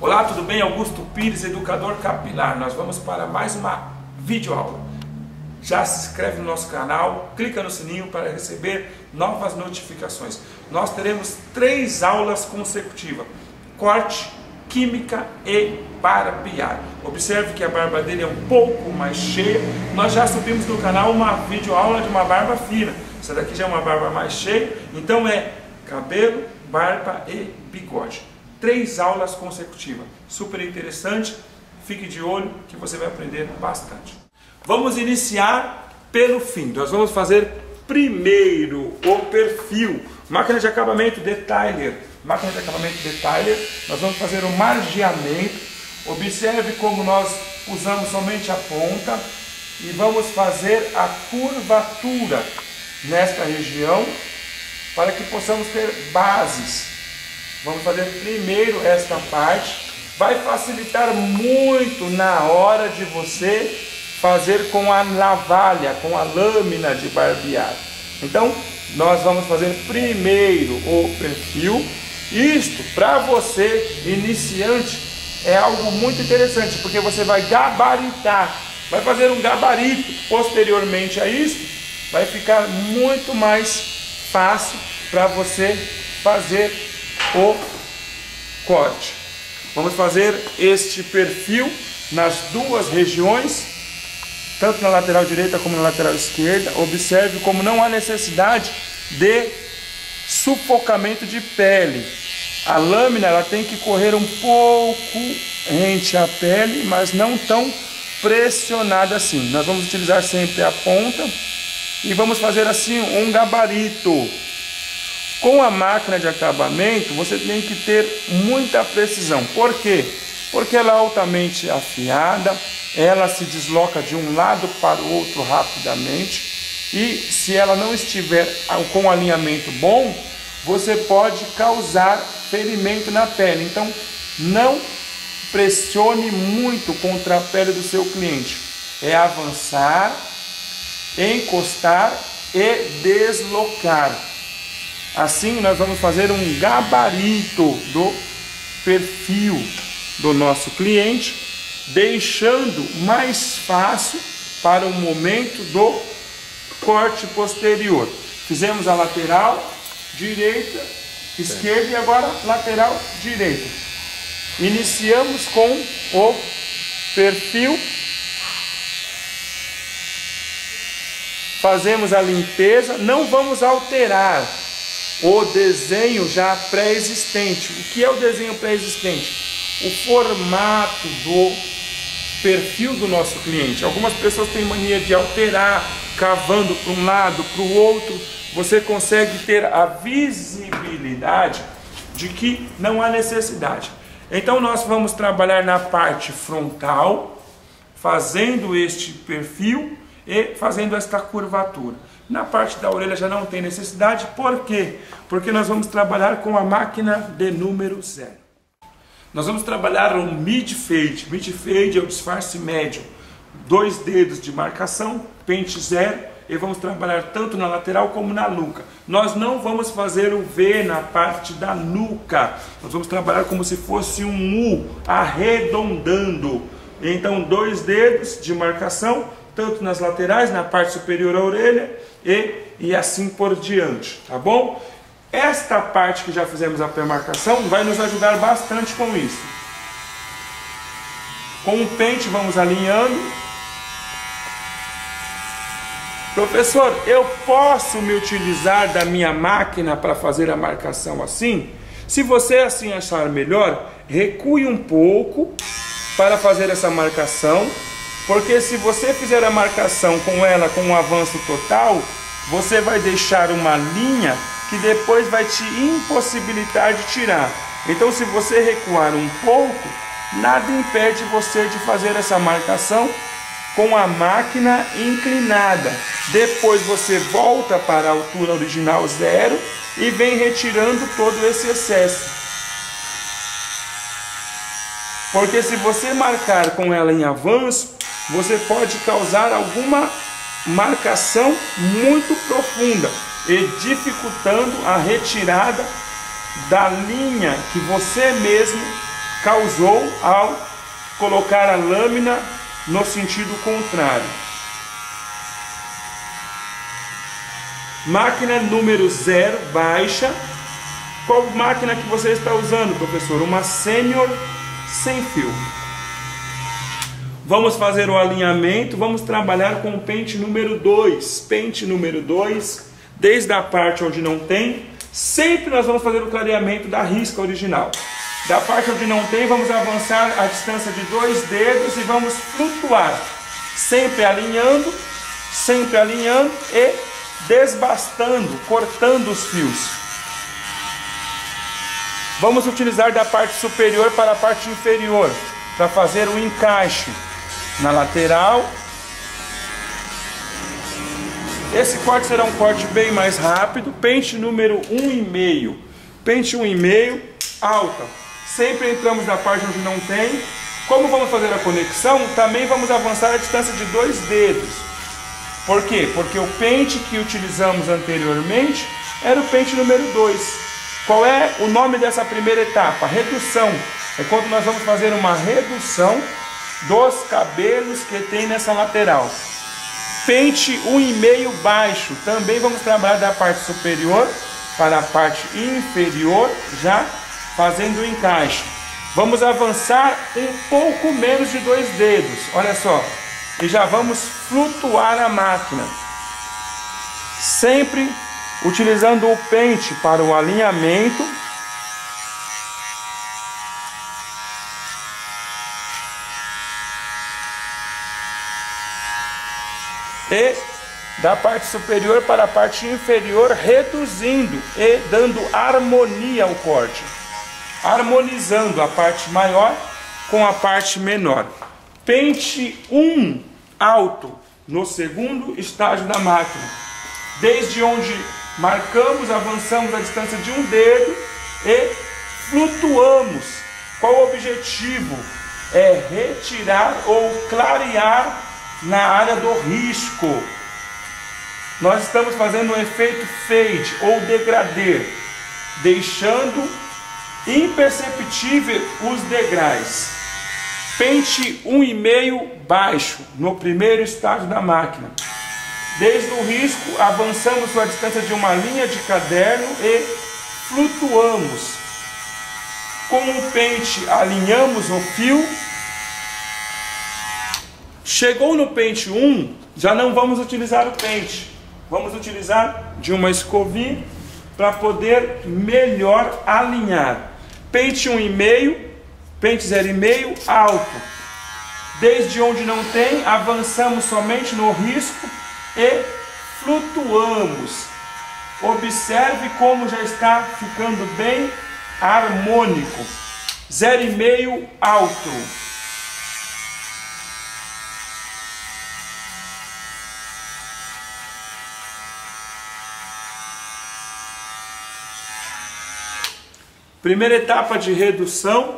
Olá, tudo bem? Augusto Pires, educador capilar. Nós vamos para mais uma videoaula. Já se inscreve no nosso canal, clica no sininho para receber novas notificações. Nós teremos 3 aulas consecutivas: corte, química e barbear. Observe que a barba dele é um pouco mais cheia. Nós já subimos no canal uma videoaula de uma barba fina. Essa daqui já é uma barba mais cheia. Então é cabelo, barba e bigode. 3 aulas consecutivas. Super interessante. Fique de olho que você vai aprender bastante. Vamos iniciar pelo fim. Nós vamos fazer primeiro o perfil. Máquina de acabamento detailer. Máquina de acabamento detailer. Nós vamos fazer o margeamento. Observe como nós usamos somente a ponta. E vamos fazer a curvatura nesta região para que possamos ter bases. Vamos fazer primeiro esta parte. Vai facilitar muito na hora de você fazer com a navalha, com a lâmina de barbear. Então, nós vamos fazer primeiro o perfil. Isto, para você iniciante, é algo muito interessante, porque você vai gabaritar, vai fazer um gabarito. Posteriormente a isso, vai ficar muito mais fácil para você fazer o corte. Vamos fazer este perfil nas duas regiões, tanto na lateral direita como na lateral esquerda. Observe como não há necessidade de sufocamento de pele. A lâmina ela tem que correr um pouco rente à pele, mas não tão pressionada assim. Nós vamos utilizar sempre a ponta e vamos fazer assim um gabarito. Com a máquina de acabamento, você tem que ter muita precisão. Por quê? Porque ela é altamente afiada, ela se desloca de um lado para o outro rapidamente, e se ela não estiver com alinhamento bom, você pode causar ferimento na pele. Então, não pressione muito contra a pele do seu cliente. É avançar, encostar e deslocar. Assim nós vamos fazer um gabarito do perfil do nosso cliente, deixando mais fácil para o momento do corte posterior. Fizemos a lateral direita, esquerda e agora lateral direita. Iniciamos com o perfil. Fazemos a limpeza, não vamos alterar o desenho já pré-existente. O que é o desenho pré-existente? O formato do perfil do nosso cliente. Algumas pessoas têm mania de alterar, cavando para um lado, para o outro. Você consegue ter a visibilidade de que não há necessidade. Então nós vamos trabalhar na parte frontal, fazendo este perfil e fazendo esta curvatura. Na parte da orelha já não tem necessidade. Por quê? Porque nós vamos trabalhar com a máquina de número 0. Nós vamos trabalhar o mid-fade. Mid-fade é o disfarce médio. 2 dedos de marcação, pente 0. E vamos trabalhar tanto na lateral como na nuca. Nós não vamos fazer o V na parte da nuca. Nós vamos trabalhar como se fosse um U, arredondando. Então 2 dedos de marcação, tanto nas laterais, na parte superior da orelha e assim por diante, tá bom? Esta parte que já fizemos a pré-marcação vai nos ajudar bastante com isso. Com o pente vamos alinhando. Professor, eu posso me utilizar da minha máquina para fazer a marcação assim? Se você assim achar melhor, recue um pouco para fazer essa marcação. Porque se você fizer a marcação com ela com um avanço total, você vai deixar uma linha que depois vai te impossibilitar de tirar. Então se você recuar um pouco, nada impede você de fazer essa marcação com a máquina inclinada. Depois você volta para a altura original 0 e vem retirando todo esse excesso. Porque se você marcar com ela em avanço, você pode causar alguma marcação muito profunda e dificultando a retirada da linha que você mesmo causou ao colocar a lâmina no sentido contrário. Máquina número 0, baixa. Qual máquina que você está usando, professor? Uma Sênior sem fio. Vamos fazer o alinhamento, vamos trabalhar com o pente número 2. Pente número 2, desde a parte onde não tem, sempre nós vamos fazer o clareamento da risca original. Da parte onde não tem, vamos avançar a distância de 2 dedos e vamos flutuar, sempre alinhando e desbastando, cortando os fios. Vamos utilizar da parte superior para a parte inferior, para fazer o encaixe na lateral. Esse corte será um corte bem mais rápido. Pente número 1,5. Pente 1,5, alta. Sempre entramos na parte onde não tem. Como vamos fazer a conexão, também vamos avançar a distância de 2 dedos. Por quê? Porque o pente que utilizamos anteriormente era o pente número 2. Qual é o nome dessa primeira etapa? Redução. É quando nós vamos fazer uma redução dos cabelos que tem nessa lateral. Pente 1,5 baixo. Também vamos trabalhar da parte superior para a parte inferior, já fazendo o encaixe. Vamos avançar um pouco menos de 2 dedos. Olha só. E já vamos flutuar a máquina. Sempre utilizando o pente para o alinhamento. E da parte superior para a parte inferior, reduzindo e dando harmonia ao corte. Harmonizando a parte maior com a parte menor. Pente 1 alto no segundo estágio da máquina. Desde onde marcamos, avançamos a distância de 1 dedo e flutuamos. Qual o objetivo? É retirar ou clarear na área do risco. Nós estamos fazendo um efeito fade ou degradê, deixando imperceptível os degraus. Pente 1,5 baixo no primeiro estágio da máquina. Desde o risco, avançamos a distância de uma linha de caderno e flutuamos. Com o pente, alinhamos o fio. Chegou no pente 1, já não vamos utilizar o pente. Vamos utilizar de uma escovinha para poder melhor alinhar. Pente 1,5, pente 0,5, alto. Desde onde não tem, avançamos somente no risco e flutuamos. Observe como já está ficando bem harmônico. 0,5 alto. Primeira etapa de redução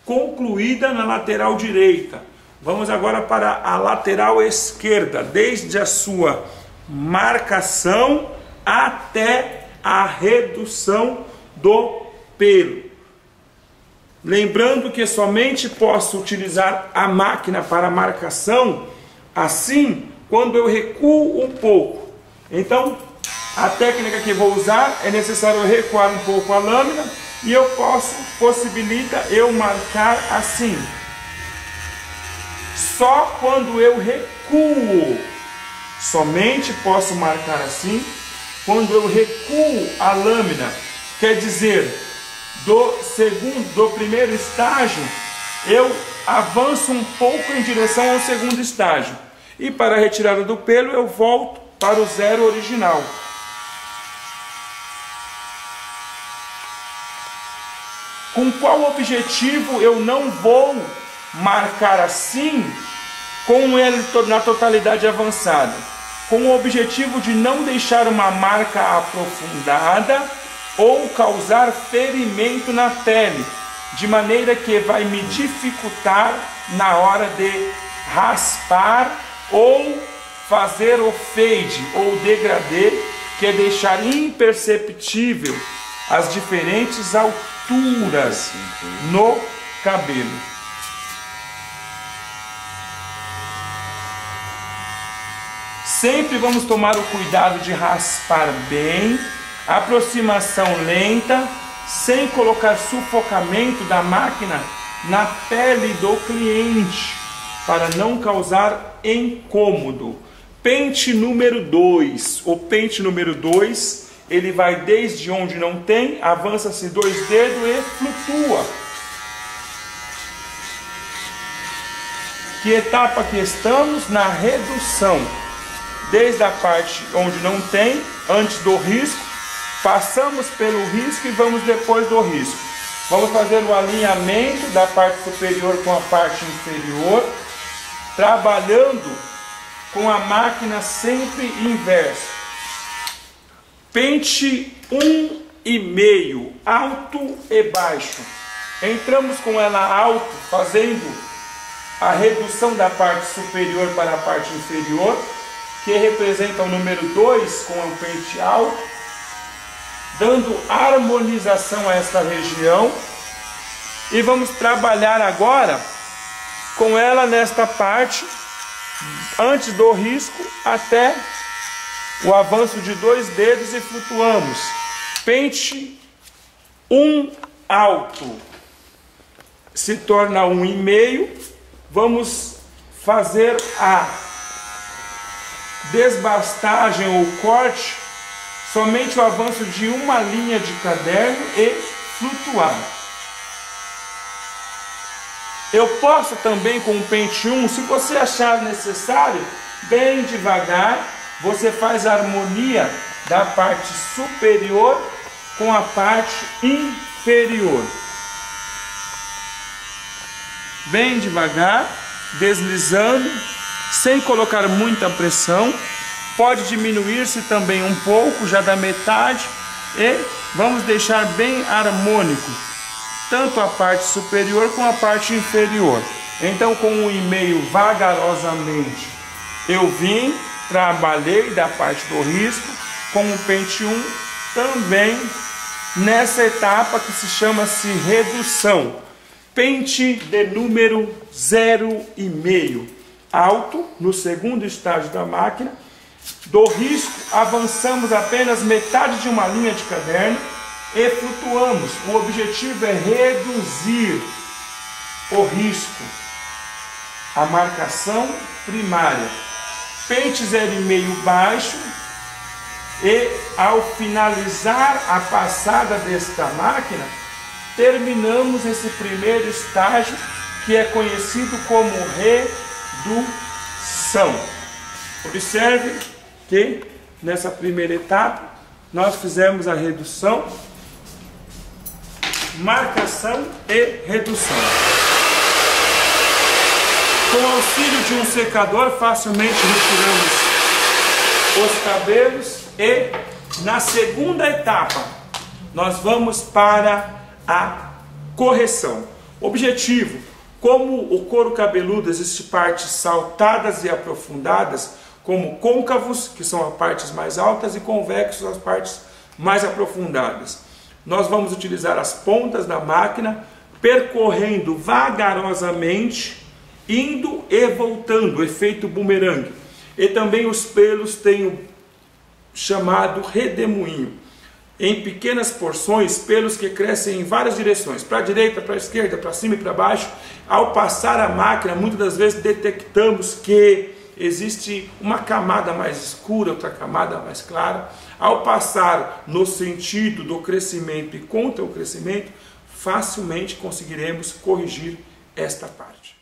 concluída na lateral direita. Vamos agora para a lateral esquerda, desde a sua marcação até a redução do pelo. Lembrando que somente posso utilizar a máquina para marcação assim quando eu recuo um pouco. Então, a técnica que vou usar é necessário recuar um pouco a lâmina e eu possibilita eu marcar assim. Só quando eu recuo, somente posso marcar assim, quando eu recuo a lâmina, quer dizer, do primeiro estágio, eu avanço um pouco em direção ao segundo estágio. E para a retirada do pelo, eu volto para o 0 original. Com qual objetivo eu não vou marcar assim com ele na totalidade avançada? Com o objetivo de não deixar uma marca aprofundada ou causar ferimento na pele, de maneira que vai me dificultar na hora de raspar ou fazer o fade ou degradê, que é deixar imperceptível as diferentes alturas no cabelo. Sempre vamos tomar o cuidado de raspar bem, aproximação lenta, sem colocar sufocamento da máquina na pele do cliente, para não causar incômodo. Pente número 2. O pente número 2, ele vai desde onde não tem, avança-se 2 dedos e flutua. Que etapa que estamos? Na redução. Desde a parte onde não tem, antes do risco, passamos pelo risco e vamos depois do risco. Vamos fazer o alinhamento da parte superior com a parte inferior, trabalhando com a máquina sempre inverso. Pente 1,5, alto e baixo. Entramos com ela alto, fazendo a redução da parte superior para a parte inferior, que representa o número 2 com o pente alto, dando harmonização a esta região. E vamos trabalhar agora com ela nesta parte, antes do risco até o avanço de 2 dedos e flutuamos. Pente 1 alto se torna 1,5. Vamos fazer a desbastagem ou corte, somente o avanço de uma linha de caderno e flutuar. Eu posso também com o pente 1, se você achar necessário, bem devagar, você faz a harmonia da parte superior com a parte inferior. Bem devagar, deslizando, sem colocar muita pressão. Pode diminuir-se também um pouco, já da metade, e vamos deixar bem harmônico, tanto a parte superior como a parte inferior. Então, com 1,5 vagarosamente, eu vim, trabalhei da parte do risco, com o pente 1 também nessa etapa que se chama-se redução. Pente de número 0,5, alto, no segundo estágio da máquina. Do risco, avançamos apenas metade de uma linha de caderno e flutuamos. O objetivo é reduzir o risco, a marcação primária. Pente 0,5 baixo, e ao finalizar a passada desta máquina, terminamos esse primeiro estágio, que é conhecido como redução. Observe que nessa primeira etapa nós fizemos a redução, marcação e redução. Com o auxílio de um secador, facilmente retiramos os cabelos, e na segunda etapa nós vamos para a correção. Objetivo: como o couro cabeludo existe partes saltadas e aprofundadas, como côncavos, que são as partes mais altas, e convexos, as partes mais aprofundadas. Nós vamos utilizar as pontas da máquina, percorrendo vagarosamente, indo e voltando, efeito bumerangue. E também os pelos têm o chamado redemoinho. Em pequenas porções, pelos que crescem em várias direções, para a direita, para a esquerda, para cima e para baixo. Ao passar a máquina, muitas das vezes detectamos que existe uma camada mais escura, outra camada mais clara. Ao passar no sentido do crescimento e contra o crescimento, facilmente conseguiremos corrigir esta parte.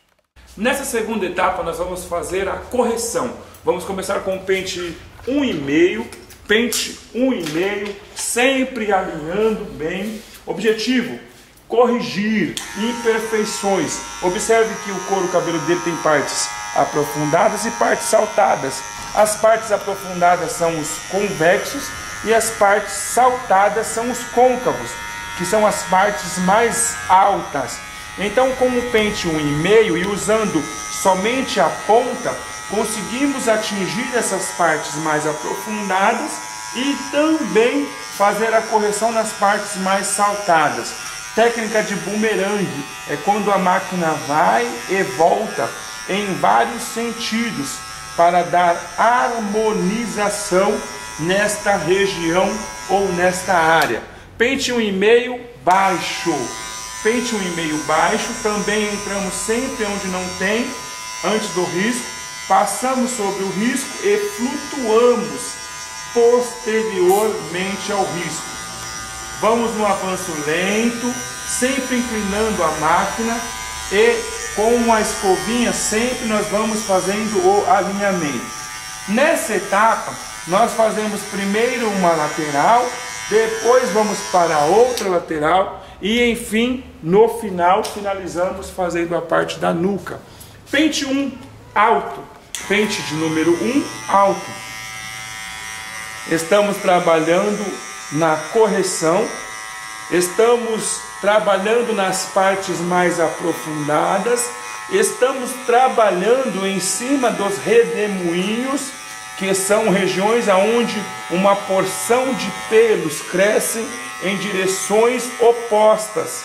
Nessa segunda etapa nós vamos fazer a correção. Vamos começar com o pente 1,5, pente 1,5, sempre alinhando bem. Objetivo: corrigir imperfeições. Observe que o couro cabeludo dele tem partes aprofundadas e partes saltadas. As partes aprofundadas são os convexos e as partes saltadas são os côncavos, que são as partes mais altas. Então, com o pente 1,5 e usando somente a ponta, conseguimos atingir essas partes mais aprofundadas e também fazer a correção nas partes mais saltadas. Técnica de bumerangue é quando a máquina vai e volta em vários sentidos para dar harmonização nesta região ou nesta área. Pente 1,5 baixo. Pente 1,5 baixo, também entramos sempre onde não tem, antes do risco, passamos sobre o risco e flutuamos posteriormente ao risco. Vamos no avanço lento, sempre inclinando a máquina e com a escovinha sempre nós vamos fazendo o alinhamento. Nessa etapa, nós fazemos primeiro uma lateral, depois vamos para outra lateral e enfim, no final, finalizamos fazendo a parte da nuca. Pente 1 alto, pente de número 1 alto. Estamos trabalhando na correção, estamos trabalhando nas partes mais aprofundadas, estamos trabalhando em cima dos redemoinhos, que são regiões onde uma porção de pelos crescem em direções opostas.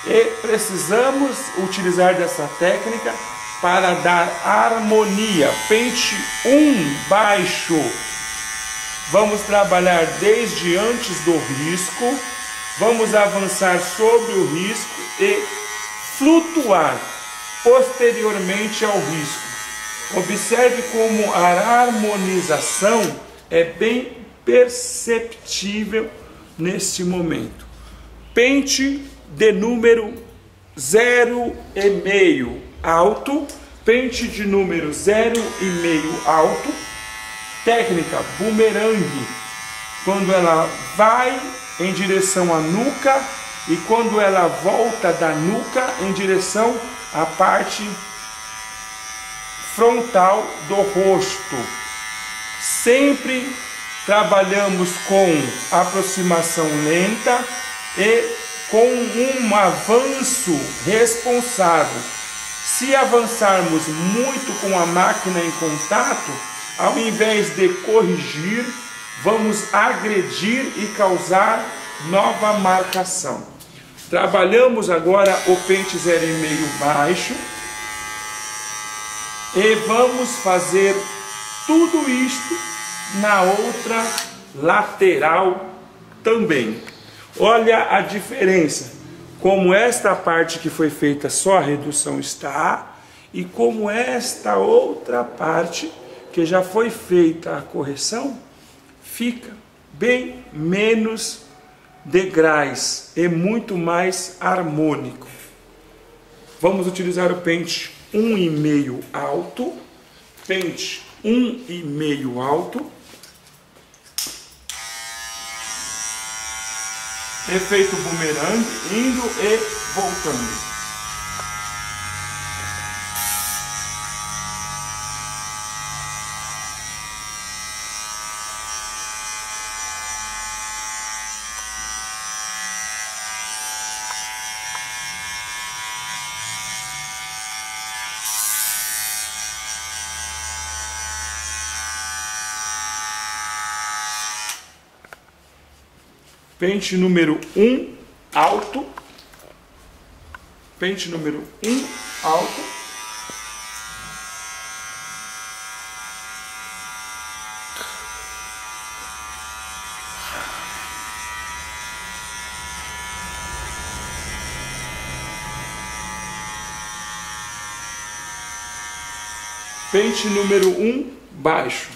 E precisamos utilizar dessa técnica para dar harmonia. Pente 1 baixo. Vamos trabalhar desde antes do risco, vamos avançar sobre o risco e flutuar posteriormente ao risco. Observe como a harmonização é bem perceptível neste momento. Pente de número 0,5 alto, pente de número 0,5 alto. Técnica bumerangue, quando ela vai em direção à nuca e quando ela volta da nuca em direção à parte frontal do rosto. Sempre trabalhamos com aproximação lenta e com um avanço responsável. Se avançarmos muito com a máquina em contato, ao invés de corrigir, vamos agredir e causar nova marcação. Trabalhamos agora o pente 0,5 baixo e vamos fazer tudo isto na outra lateral também. Olha a diferença, como esta parte que foi feita só a redução está e como esta outra parte que já foi feita a correção, fica bem menos degraus e muito mais harmônico. Vamos utilizar o pente 1,5 alto, pente 1,5 alto, efeito bumerangue, indo e voltando. Pente número 1 alto, pente número 1 alto, pente número 1 baixo.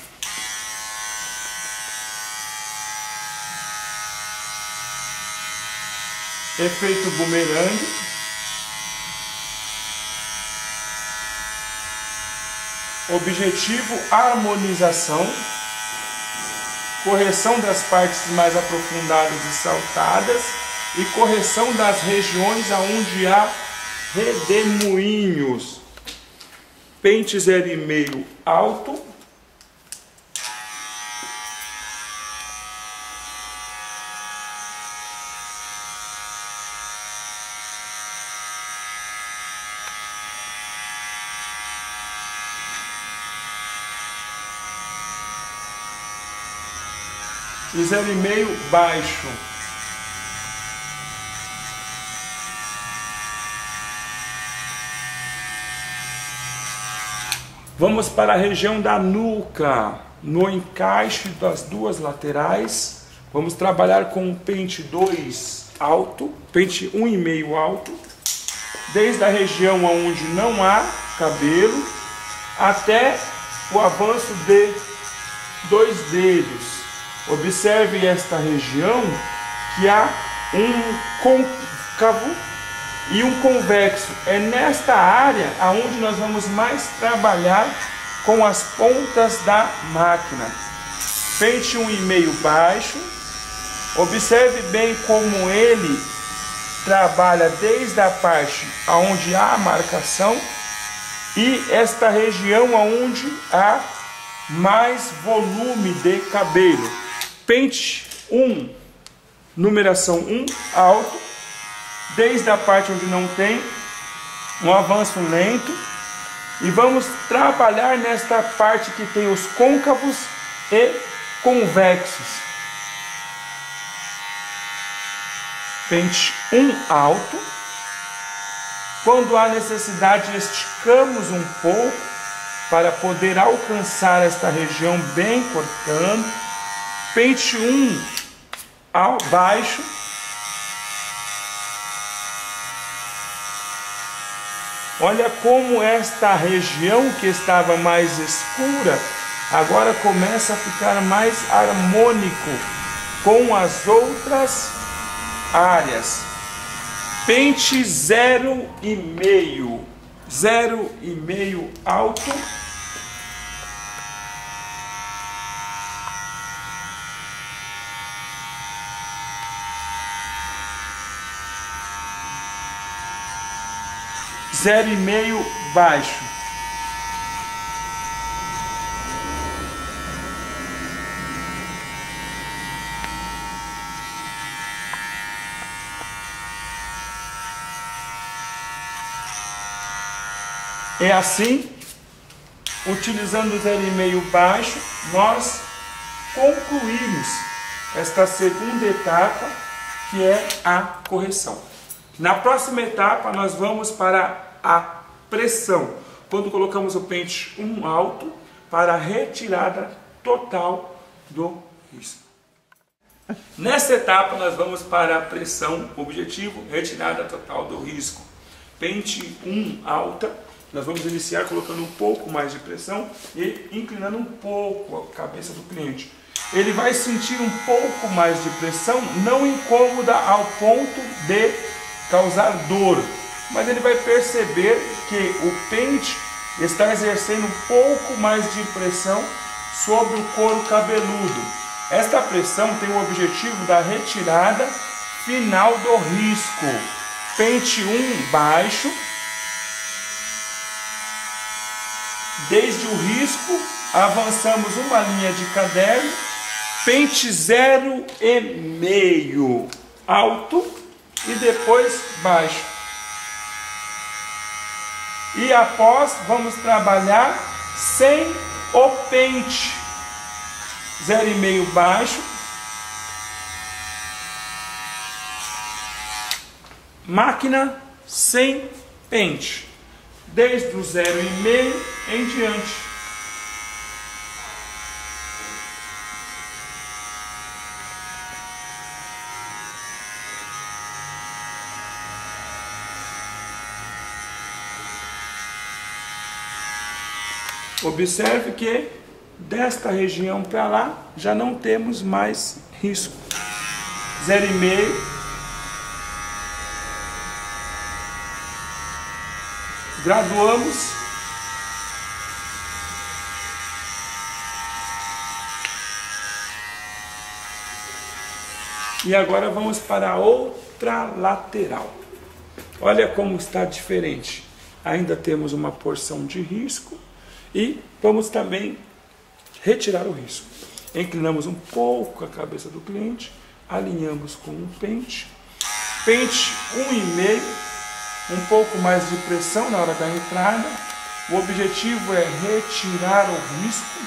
Efeito bumerangue. Objetivo: harmonização, correção das partes mais aprofundadas e saltadas e correção das regiões onde há redemoinhos. Pente 0,5 alto. E 0,5 baixo. Vamos para a região da nuca, no encaixe das duas laterais. Vamos trabalhar com o pente 2 alto, pente 1,5 alto, desde a região onde não há cabelo até o avanço de 2 dedos. Observe esta região que há um côncavo e um convexo. É nesta área aonde nós vamos mais trabalhar com as pontas da máquina. Pente 1,5 baixo. Observe bem como ele trabalha desde a parte onde há a marcação e esta região onde há mais volume de cabelo. Pente 1, numeração 1, alto, desde a parte onde não tem, um avanço lento. E vamos trabalhar nesta parte que tem os côncavos e convexos. Pente 1 alto. Quando há necessidade, esticamos um pouco para poder alcançar esta região bem cortando. Pente 1 baixo. Olha como esta região que estava mais escura agora começa a ficar mais harmônico com as outras áreas. Pente 0,5, 0,5 alto. Zero e meio baixo. É assim, utilizando o 0,5 baixo, nós concluímos esta segunda etapa, que é a correção. Na próxima etapa, nós vamos para a pressão, quando colocamos o pente 1 alto para a retirada total do risco. Nesta etapa, nós vamos para a pressão, objetivo, retirada total do risco. Pente 1 alta. Nós vamos iniciar colocando um pouco mais de pressão e inclinando um pouco a cabeça do cliente. Ele vai sentir um pouco mais de pressão, não incômoda ao ponto de causar dor, mas ele vai perceber que o pente está exercendo um pouco mais de pressão sobre o couro cabeludo. Esta pressão tem o objetivo da retirada final do risco. Pente 1 baixo. Desde o risco, avançamos uma linha de caderno, pente 0,5 alto e depois baixo. E após, vamos trabalhar sem o pente. 0,5 baixo. Máquina sem pente. Desde o 0,5 em diante. Observe que desta região para lá já não temos mais risco. 0,5. Graduamos. E agora vamos para a outra lateral. Olha como está diferente. Ainda temos uma porção de risco e vamos também retirar o risco. Inclinamos um pouco a cabeça do cliente, alinhamos com um pente. Pente 1,5. Um pouco mais de pressão na hora da entrada. O objetivo é retirar o risco.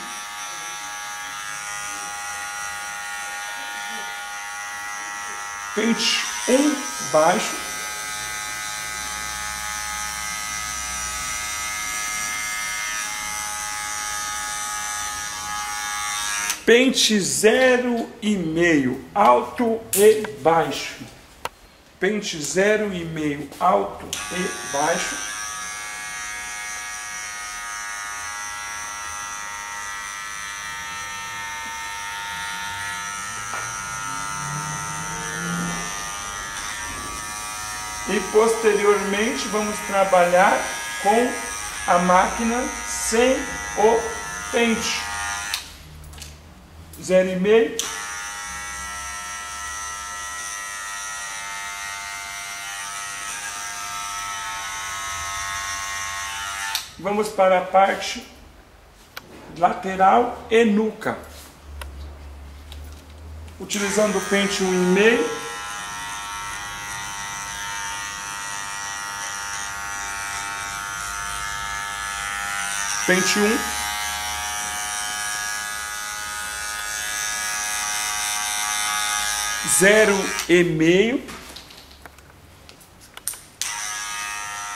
Pente 1 baixo. Pente 0,5, alto e baixo. Pente 0,5, alto e baixo. E posteriormente vamos trabalhar com a máquina sem o pente. 0,5. Vamos para a parte lateral e nuca. Utilizando o pente 1,5. Pente 1. Zero e meio,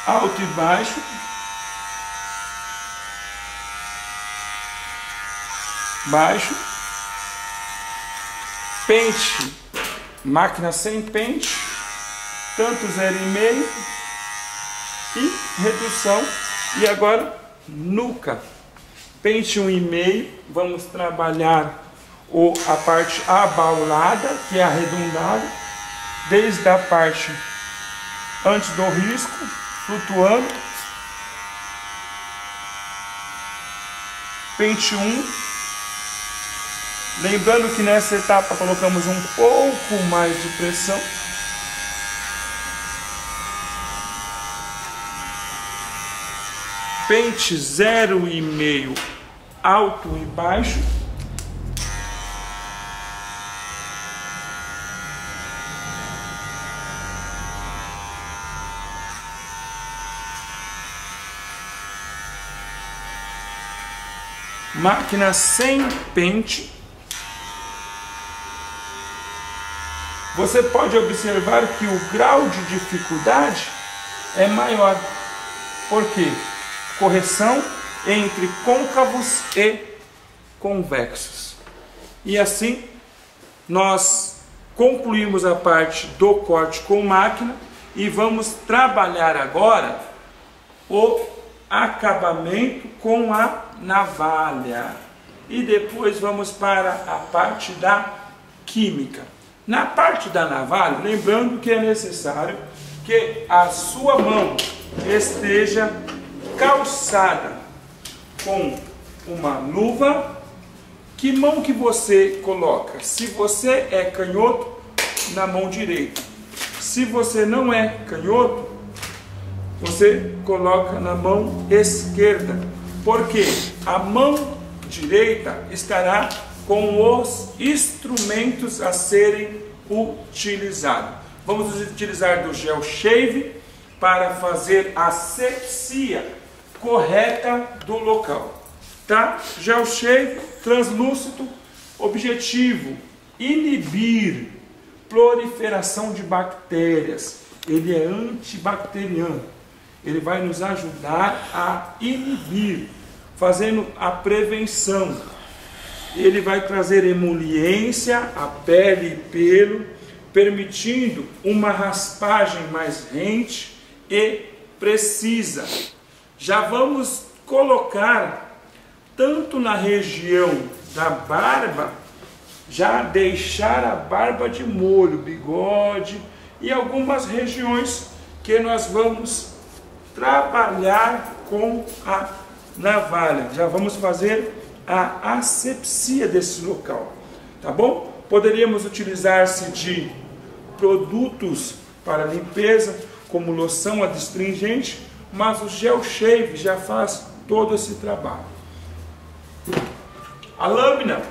alto e baixo, baixo, pente, máquina sem pente, tanto 0,5 e redução. E agora nuca, pente 1,5, vamos trabalhar a parte abaulada, que é arredondada, desde a parte antes do risco, flutuando. Pente 1. Lembrando que nessa etapa colocamos um pouco mais de pressão. Pente 0,5, alto e baixo. Máquina sem pente. Você pode observar que o grau de dificuldade é maior. Por quê? Correção entre côncavos e convexos. E assim nós concluímos a parte do corte com máquina e vamos trabalhar agora o acabamento com a navalha. E depois vamos para a parte da química. Na parte da navalha, lembrando que é necessário que a sua mão esteja calçada com uma luva. Que mão que você coloca? Se você é canhoto, na mão direita. Se você não é canhoto, você coloca na mão esquerda, porque a mão direita estará com os instrumentos a serem utilizados. Vamos utilizar do gel shave para fazer a asepsia correta do local. Tá? Gel shave translúcido, objetivo: inibir proliferação de bactérias. Ele é antibacteriano. Ele vai nos ajudar a inibir, fazendo a prevenção. Ele vai trazer emoliência à pele e pelo, permitindo uma raspagem mais rente e precisa. Já vamos colocar tanto na região da barba, já deixar a barba de molho, bigode e algumas regiões que nós vamos trabalhar com a navalha. Já vamos fazer a asepsia desse local, tá bom? Poderíamos utilizar-se de produtos para limpeza, como loção adstringente, mas o gel shave já faz todo esse trabalho. A lâmina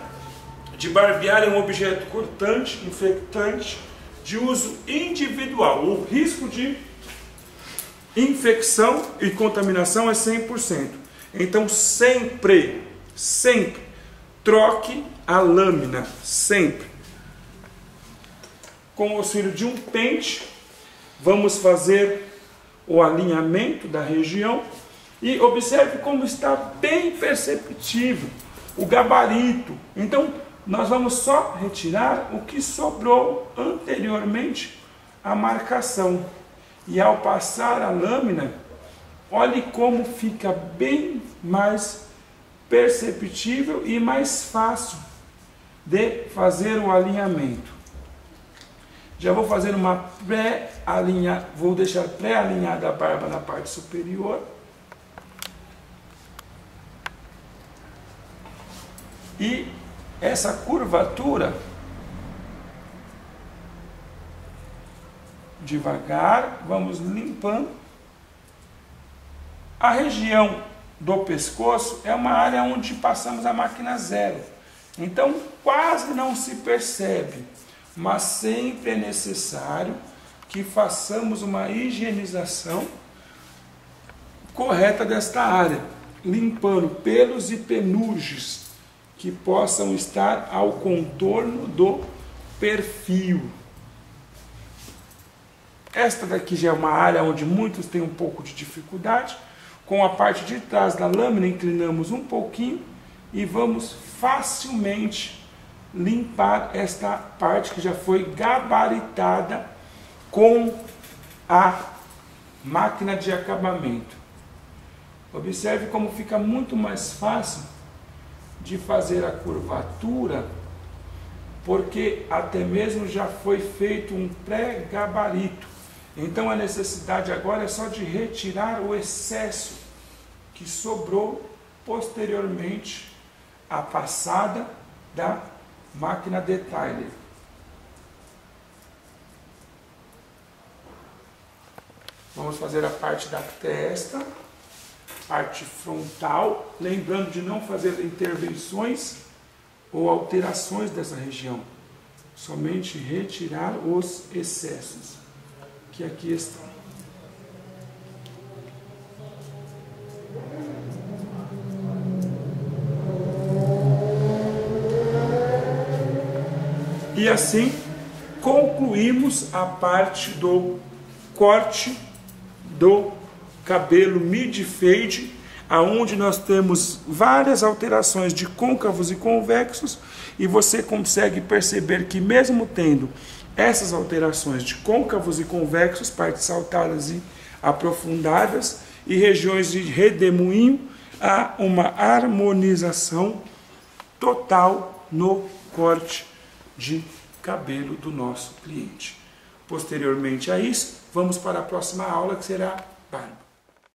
de barbear é um objeto cortante, infectante, de uso individual. O risco de infecção e contaminação é 100%. Então sempre troque a lâmina, sempre. Com o auxílio de um pente, vamos fazer o alinhamento da região e observe como está bem perceptível o gabarito. Então nós vamos só retirar o que sobrou anteriormente à marcação. E ao passar a lâmina, olhe como fica bem mais perceptível e mais fácil de fazer o alinhamento. Já vou fazer uma vou deixar pré-alinhada a barba na parte superior. E essa curvatura, devagar, vamos limpando. A região do pescoço é uma área onde passamos a máquina zero. Então quase não se percebe, mas sempre é necessário que façamos uma higienização correta desta área, limpando pelos e penugens que possam estar ao contorno do perfil. Esta daqui já é uma área onde muitos têm um pouco de dificuldade. Com a parte de trás da lâmina, inclinamos um pouquinho e vamos facilmente limpar esta parte que já foi gabaritada com a máquina de acabamento. Observe como fica muito mais fácil de fazer a curvatura, porque até mesmo já foi feito um pré-gabarito. Então a necessidade agora é só de retirar o excesso que sobrou posteriormente à passada da máquina detailer. Vamos fazer a parte da testa, parte frontal, lembrando de não fazer intervenções ou alterações dessa região, somente retirar os excessos que aqui estão. E assim concluímos a parte do corte do cabelo mid-fade, aonde nós temos várias alterações de côncavos e convexos, e você consegue perceber que mesmo tendo essas alterações de côncavos e convexos, partes saltadas e aprofundadas, e regiões de redemoinho, há uma harmonização total no corte de cabelo do nosso cliente. Posteriormente a isso, vamos para a próxima aula, que será barba.